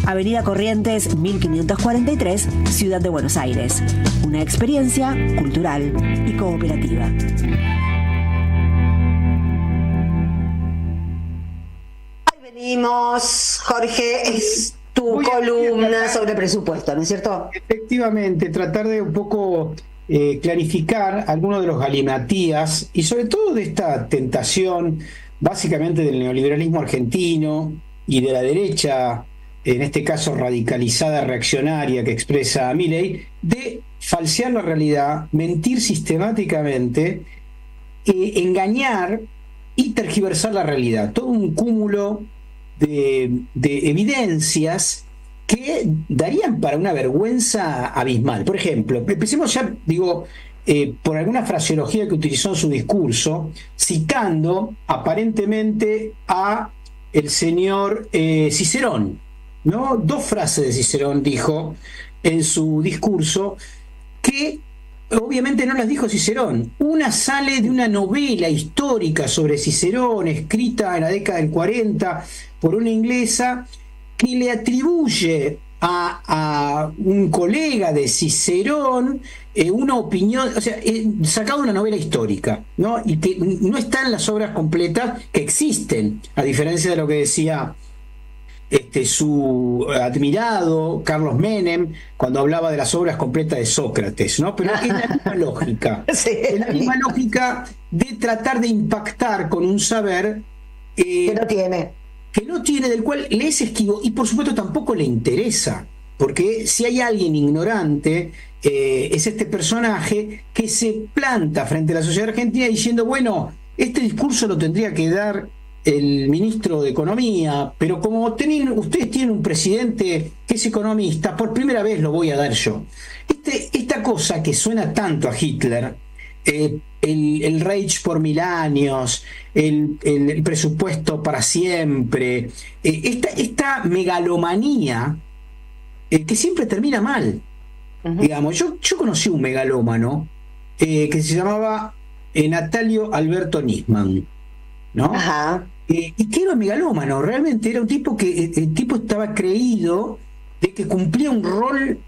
Avenida Corrientes 1543, Ciudad de Buenos Aires. Una experiencia cultural y cooperativa. Ahí venimos, Jorge, es tu columna sobre presupuesto, ¿no es cierto? Efectivamente, tratar de un poco clarificar algunos de los galimatías y sobre todo de esta tentación básicamente del neoliberalismo argentino y de la derecha, en este caso radicalizada, reaccionaria, que expresa Milei, de falsear la realidad, mentir sistemáticamente, engañar y tergiversar la realidad. Todo un cúmulo de evidencias que darían para una vergüenza abismal. Por ejemplo, empecemos ya, por alguna fraseología que utilizó en su discurso, citando aparentemente a el señor Cicerón, ¿no? Dos frases de Cicerón dijo en su discurso que obviamente no las dijo Cicerón. Una sale de una novela histórica sobre Cicerón, escrita en la década del 40 por una inglesa, que le atribuye a un colega de Cicerón una opinión, o sea, sacado de una novela histórica, ¿no? Y que no está en las obras completas que existen, a diferencia de lo que decía su admirado Carlos Menem cuando hablaba de las obras completas de Sócrates, ¿no? Pero es la misma lógica, Sí. es la misma lógica de tratar de impactar con un saber Que no tiene. del cual le es esquivo y por supuesto tampoco le interesa, porque si hay alguien ignorante, es este personaje que se planta frente a la sociedad argentina diciendo, bueno, este discurso lo tendría que dar el ministro de Economía, pero como ustedes tienen un presidente que es economista, por primera vez lo voy a dar yo. Esta cosa que suena tanto a Hitler, el Reich por 1000 años, el presupuesto para siempre, esta megalomanía que siempre termina mal. Digamos, yo conocí un megalómano que se llamaba Natalio Alberto Nisman, ¿no? Ajá. Y que era un megalómano, realmente era un tipo que el tipo estaba creído de que cumplía un rol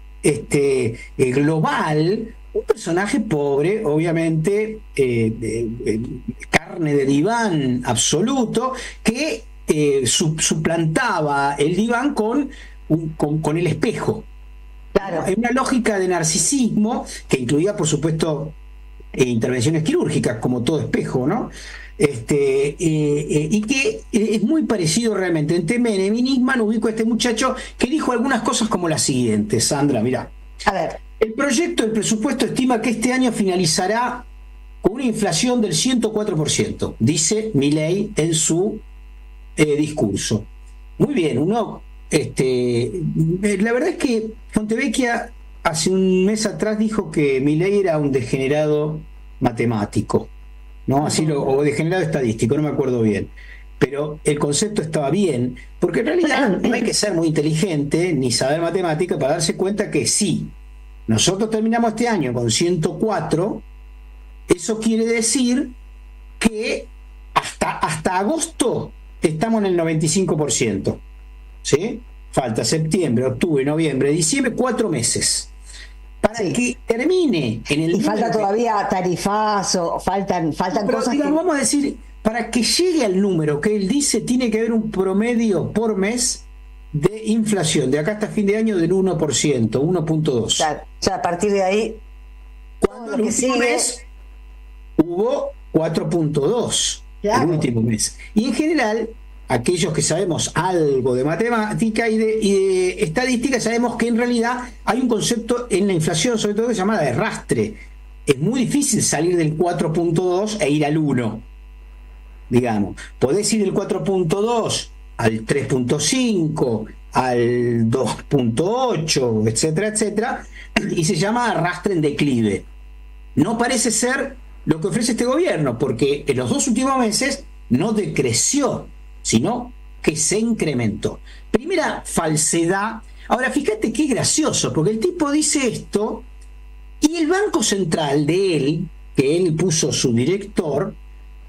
global, un personaje pobre, obviamente, carne de diván absoluto, que suplantaba el diván con el espejo. Claro. Hay una lógica de narcisismo que incluía, por supuesto, intervenciones quirúrgicas, como todo espejo, ¿no? Y que es muy parecido realmente. Entre Menem y Nisman ubico a este muchacho que dijo algunas cosas como las siguientes, Sandra, mirá. A ver. El proyecto del presupuesto estima que este año finalizará con una inflación del 104%, dice Milei en su discurso. Muy bien, la verdad es que Fontevecchia hace un mes atrás dijo que Milei era un degenerado matemático, ¿no? O degenerado estadístico, no me acuerdo bien. Pero el concepto estaba bien, porque en realidad no hay que ser muy inteligente ni saber matemática para darse cuenta que sí, nosotros terminamos este año con 104, eso quiere decir que hasta agosto estamos en el 95%. ¿Sí? Falta septiembre, octubre, noviembre, diciembre, 4 meses. Para que termine en el... Y falta todavía tarifazo, faltan cosas que... Vamos a decir, para que llegue al número que él dice, tiene que haber un promedio por mes de inflación, de acá hasta fin de año del 1%, 1.2. Ya a partir de ahí, cuando lo el que último sigue... mes hubo 4.2, claro. El último mes. Y en general, aquellos que sabemos algo de matemática y de estadística, sabemos que en realidad hay un concepto en la inflación, sobre todo, que se llama de rastre. Es muy difícil salir del 4.2 e ir al 1, digamos. Podés ir del 4.2 al 3.5, al 2.8, etcétera, etcétera, y se llama arrastre en declive. No parece ser lo que ofrece este gobierno, porque en los 2 últimos meses no decreció, sino que se incrementó. Primera falsedad. Ahora, fíjate qué gracioso, porque el tipo dice esto y el Banco Central de él, que él puso su director,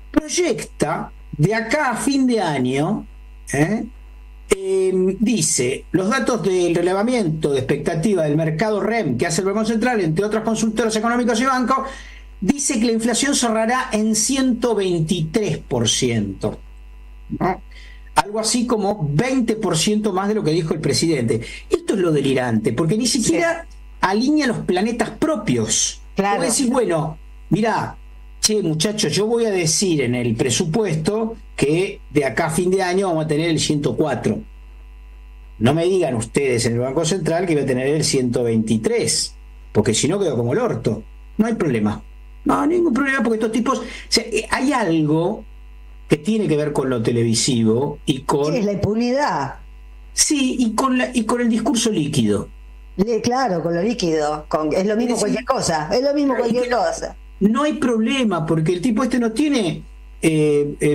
proyecta de acá a fin de año Dice, los datos del relevamiento de expectativa del mercado REM que hace el Banco Central, entre otras consultoras económicos y bancos, dice que la inflación cerrará en 123%, ¿no? Algo así como 20% más de lo que dijo el presidente. Esto es lo delirante, porque ni siquiera alinea los planetas propios. Claro. Puede decir, bueno, mirá, che, muchachos, yo voy a decir en el presupuesto que de acá a fin de año vamos a tener el 104. No me digan ustedes en el Banco Central que va a tener el 123, porque si no quedo como el orto. No hay problema. No, ningún problema, porque estos tipos... O sea, hay algo que tiene que ver con lo televisivo y con... Sí, es la impunidad. Sí, y con el discurso líquido. Claro, con lo líquido. Es lo mismo cualquier cosa. Es lo mismo cualquier cosa. No hay problema, porque el tipo este no tiene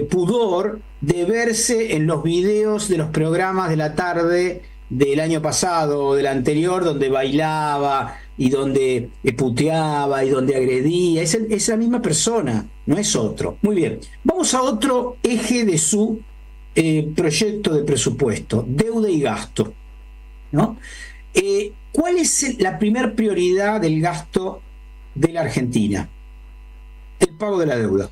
pudor de verse en los videos de los programas de la tarde del año pasado o del anterior, donde bailaba y donde puteaba y donde agredía. Es la misma persona, no es otro. Muy bien, vamos a otro eje de su proyecto de presupuesto: deuda y gasto, ¿no? ¿Cuál es la primer prioridad del gasto de la Argentina? El pago de la deuda.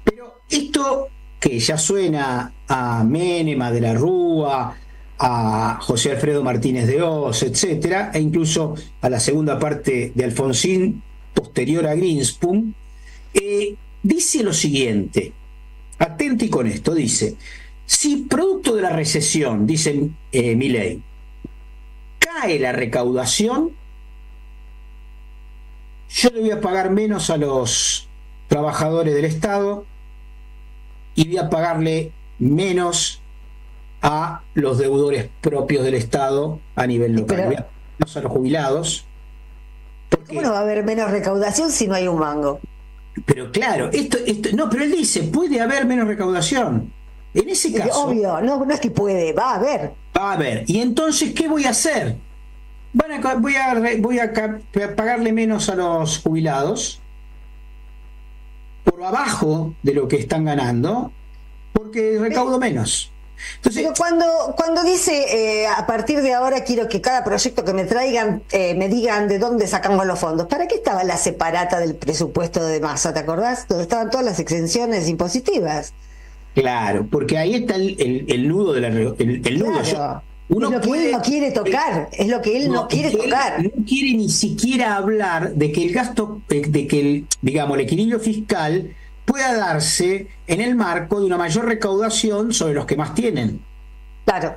Pero esto, que ya suena a Menem, a De la Rúa, a José Alfredo Martínez de Oz, etcétera, e incluso a la segunda parte de Alfonsín, posterior a Greenspan, dice lo siguiente, atenti con esto, dice: si producto de la recesión, dice Milei, cae la recaudación, yo le voy a pagar menos a los trabajadores del Estado y voy a pagarle menos a los deudores propios del Estado a nivel local. Pero, voy a pagar menos a los jubilados. ¿cómo no va a haber menos recaudación si no hay un mango? Pero claro, no, pero él dice, puede haber menos recaudación. En ese caso... Obvio, no es que puede, va a haber. Va a haber. Y entonces, ¿qué voy a hacer? Voy a pagarle menos a los jubilados por abajo de lo que están ganando, porque recaudo menos. Entonces, Pero cuando dice a partir de ahora quiero que cada proyecto que me traigan me digan de dónde sacamos los fondos, ¿para qué estaba la separata del presupuesto de Massa? ¿Te acordás? Donde estaban todas las exenciones impositivas. claro, porque ahí está el nudo de el nudo. Claro. Uno es lo que puede, él no quiere tocar, es lo que él no quiere tocar. Él no quiere ni siquiera hablar de que el gasto, de que el equilibrio fiscal pueda darse en el marco de una mayor recaudación sobre los que más tienen. Claro,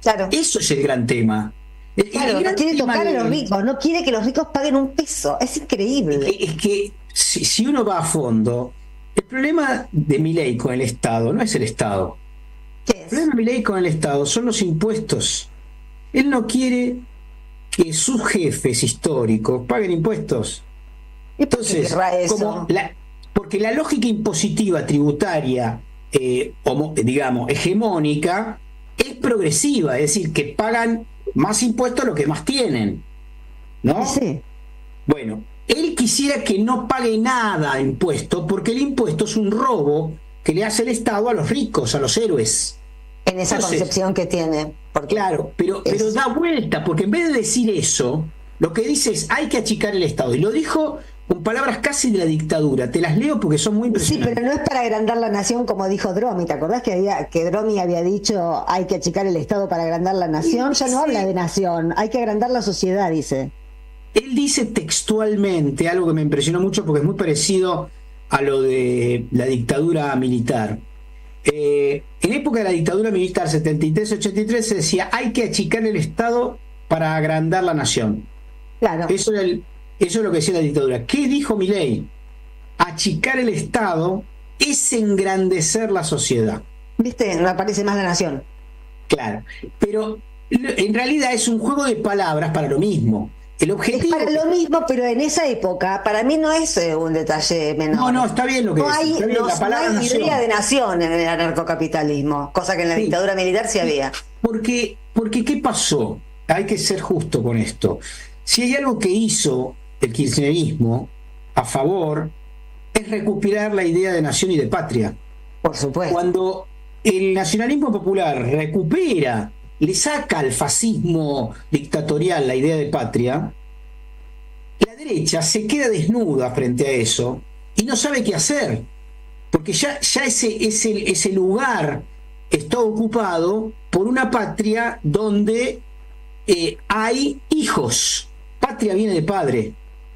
claro. Eso es el gran tema. Claro, no quiere tocar a los ricos, no quiere que los ricos paguen un peso. Es increíble. Es que si uno va a fondo, el problema de Milei con el Estado no es el Estado. ¿Qué El es? problema de Milei con el Estado son los impuestos. Él no quiere que sus jefes históricos paguen impuestos. ¿Y por qué Entonces, querrá eso? porque la lógica impositiva tributaria, digamos, hegemónica, es progresiva, es decir, que pagan más impuestos a los que más tienen, ¿no? Sí. Bueno, él quisiera que no pague nada de impuesto, porque el impuesto es un robo que le hace el Estado a los ricos, a los héroes. En esa Entonces, concepción que tiene. Porque claro, pero da vuelta, porque en vez de decir eso, lo que dice es hay que achicar el Estado. Y lo dijo con palabras casi de la dictadura. Te las leo porque son muy sí, impresionantes. pero no es para agrandar la nación como dijo Dromi. ¿Te acordás que Dromi había dicho hay que achicar el Estado para agrandar la nación? Ya no habla de nación, hay que agrandar la sociedad, dice. Él dice textualmente algo que me impresionó mucho porque es muy parecido a lo de la dictadura militar. En época de la dictadura militar 73-83 se decía hay que achicar el Estado para agrandar la nación. Claro. Eso es lo que decía la dictadura. ¿Qué dijo Milei? Achicar el Estado es engrandecer la sociedad. ¿Viste? No aparece más la nación. Claro, pero en realidad es un juego de palabras para lo mismo. El objetivo... Es para lo mismo, pero en esa época, para mí no es un detalle menor. No, está bien lo que no decís, hay, está bien, no, la palabra no hay nación. idea de nación en el anarcocapitalismo, cosa que en la Sí. dictadura militar sí había. Porque ¿qué pasó? Hay que ser justo con esto. Si hay algo que hizo el kirchnerismo a favor, es recuperar la idea de nación y de patria. Por supuesto. el nacionalismo popular recupera, le saca al fascismo dictatorial la idea de patria, la derecha se queda desnuda frente a eso y no sabe qué hacer, porque ya ese lugar está ocupado por una patria donde hay hijos. Patria viene de padre,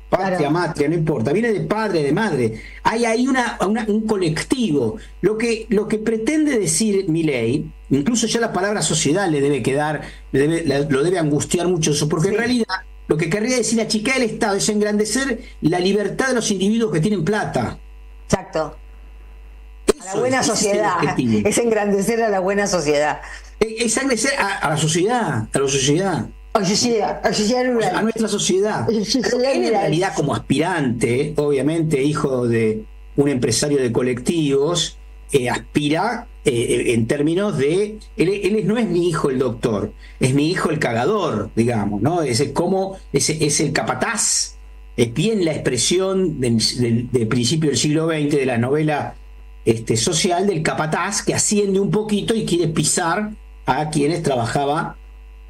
patria, claro. Matria, no importa, viene de padre, de madre. Hay ahí un colectivo. Lo que pretende decir Milei, incluso ya la palabra sociedad le debe quedar, lo debe angustiar mucho eso, porque sí. En realidad lo que querría decir achicar el Estado es engrandecer la libertad de los individuos que tienen plata. Exacto. A la buena sociedad. Es engrandecer a la buena sociedad. Es engrandecer a la sociedad, a la sociedad. A nuestra sociedad. Él en realidad, como aspirante, obviamente hijo de un empresario de colectivos, aspira en términos de él no es mi hijo el doctor, es mi hijo el cagador, digamos, ¿no? Es el capataz, es bien la expresión del principio del siglo XX de la novela social del capataz que asciende un poquito y quiere pisar a quienes trabajaba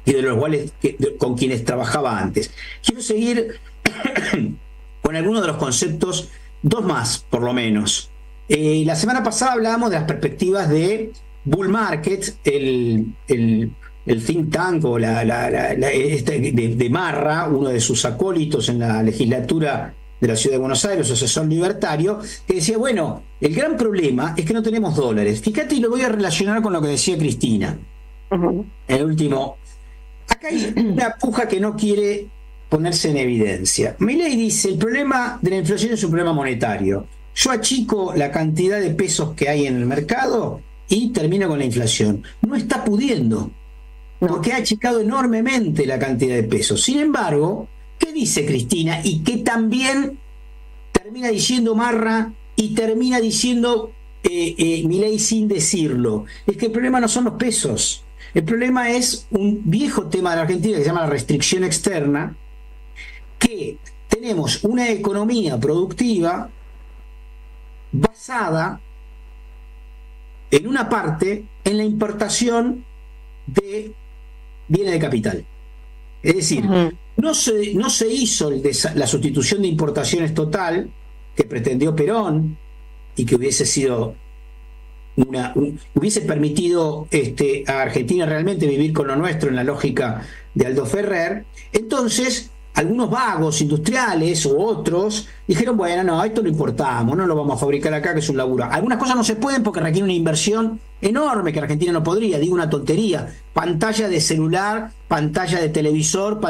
y de los cuales con quienes trabajaba antes. Quiero seguir con algunos de los conceptos, dos más por lo menos. La semana pasada hablábamos de las perspectivas de Bull Market, el think tank o de Marra, uno de sus acólitos en la legislatura de la Ciudad de Buenos Aires, asesor libertario, que decía, bueno, el gran problema es que no tenemos dólares. Fíjate, y lo voy a relacionar con lo que decía Cristina. El último. Acá hay una puja que no quiere ponerse en evidencia. Milei dice, el problema de la inflación es un problema monetario. Yo achico la cantidad de pesos que hay en el mercado y termino con la inflación. No está pudiendo, porque ha achicado enormemente la cantidad de pesos. Sin embargo, ¿qué dice Cristina? Y que también termina diciendo Marra y termina diciendo Milei sin decirlo. Es que el problema no son los pesos. El problema es un viejo tema de la Argentina que se llama la restricción externa, que tenemos una economía productiva basada en una parte en la importación de bienes de capital. Es decir, no se hizo la sustitución de importaciones total que pretendió Perón y que hubiese sido hubiese permitido a Argentina realmente vivir con lo nuestro en la lógica de Aldo Ferrer. Entonces algunos vagos industriales u otros dijeron, bueno, no, esto lo importamos, no lo vamos a fabricar acá, que es un laburo. Algunas cosas no se pueden porque requiere una inversión enorme que Argentina no podría, digo una tontería. Pantalla de celular, pantalla de televisor,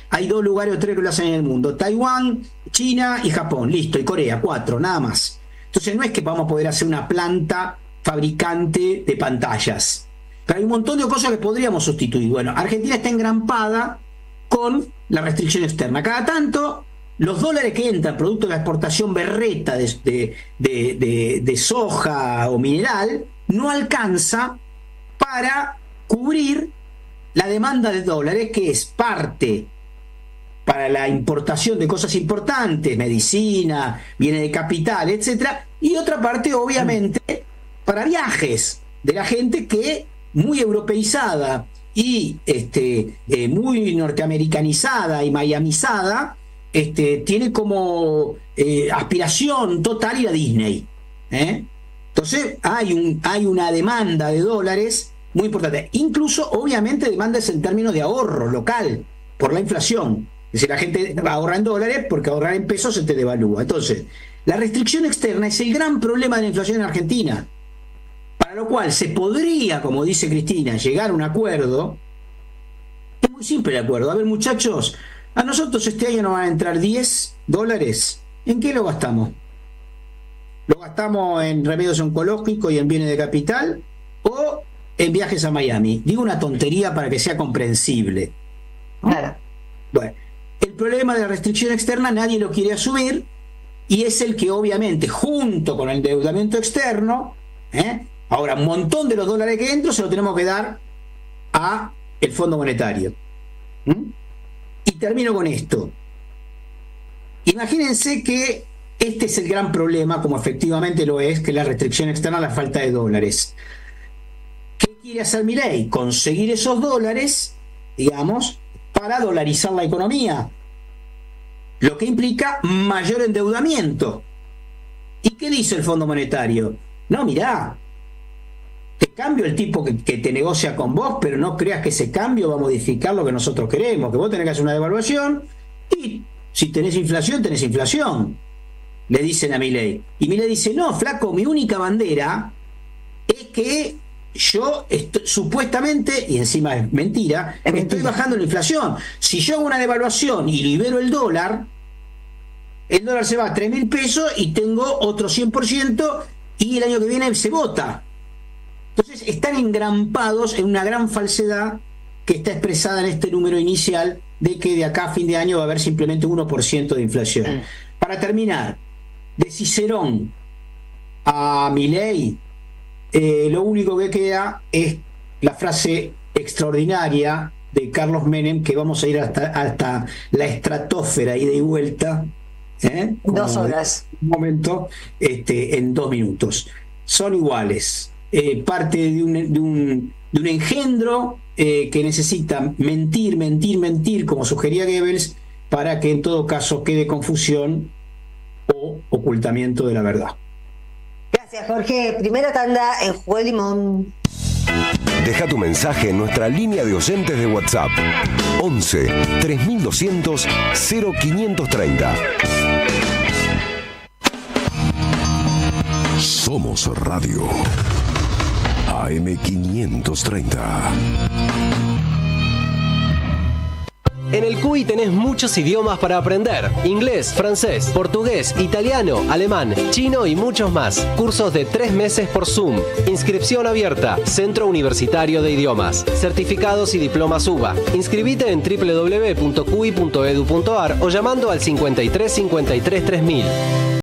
hay 2 lugares o 3 que lo hacen en el mundo: Taiwán, China y Japón, listo, y Corea, 4, nada más. Entonces no es que vamos a poder hacer una planta fabricante de pantallas, pero hay un montón de cosas que podríamos sustituir. Bueno, Argentina está engrampada con la restricción externa. Cada tanto los dólares que entran producto de la exportación berreta de soja o mineral no alcanza para cubrir la demanda de dólares, que es parte para la importación de cosas importantes, medicina, bienes de capital, etcétera, y otra parte obviamente para viajes de la gente que, muy europeizada y muy norteamericanizada y miamizada, tiene como aspiración total ir a Disney. Entonces hay una demanda de dólares muy importante. Incluso, obviamente, demandas en términos de ahorro local por la inflación. Es decir, la gente ahorra en dólares porque ahorrar en pesos se te devalúa. Entonces, la restricción externa es el gran problema de la inflación en Argentina. Para lo cual se podría, como dice Cristina, llegar a un acuerdo. Es muy simple el acuerdo. A ver, muchachos, a nosotros este año nos van a entrar $10. ¿En qué lo gastamos? ¿Lo gastamos en remedios oncológicos y en bienes de capital o en viajes a Miami? Digo una tontería para que sea comprensible. Claro. Bueno, el problema de la restricción externa nadie lo quiere asumir, y es el que obviamente, junto con el endeudamiento externo, ahora un montón de los dólares que entran se lo tenemos que dar a el Fondo Monetario. Y termino con esto. Imagínense que este es el gran problema, como efectivamente lo es, que la restricción externa, la falta de dólares. quiere hacer Milei? Conseguir esos dólares, digamos, para dolarizar la economía, lo que implica mayor endeudamiento. ¿Y qué dice el Fondo Monetario? No, mirá, te cambio el tipo que te negocia con vos, pero no creas que ese cambio va a modificar lo que nosotros queremos, que vos tenés que hacer una devaluación y si tenés inflación, le dicen a Milei. Y Milei dice, no, flaco, mi única bandera es que yo supuestamente, y encima es mentira, estoy bajando la inflación. Si yo hago una devaluación y libero el dólar se va a 3.000 pesos y tengo otro 100% y el año que viene se vota. Entonces están engrampados en una gran falsedad que está expresada en este número inicial de que de acá a fin de año va a haber simplemente 1% de inflación. Para terminar, de Cicerón a Milei, lo único que queda es la frase extraordinaria de Carlos Menem, que vamos a ir hasta la estratosfera, ida y vuelta, 2 horas. Un momento, en 2 minutos. Son iguales. Parte de un engendro que necesita mentir, como sugería Goebbels, para que en todo caso quede confusión o ocultamiento de la verdad. Gracias, Jorge. Primera tanda en Jugo de Limón. Deja tu mensaje en nuestra línea de oyentes de WhatsApp 11 3200 0530. Somos Radio AM530. En el CUI tenés muchos idiomas para aprender. Inglés, francés, portugués, italiano, alemán, chino y muchos más. Cursos de 3 meses por Zoom. Inscripción abierta. Centro Universitario de Idiomas. Certificados y diplomas UBA. Inscribite en www.cui.edu.ar o llamando al 53 53 3000.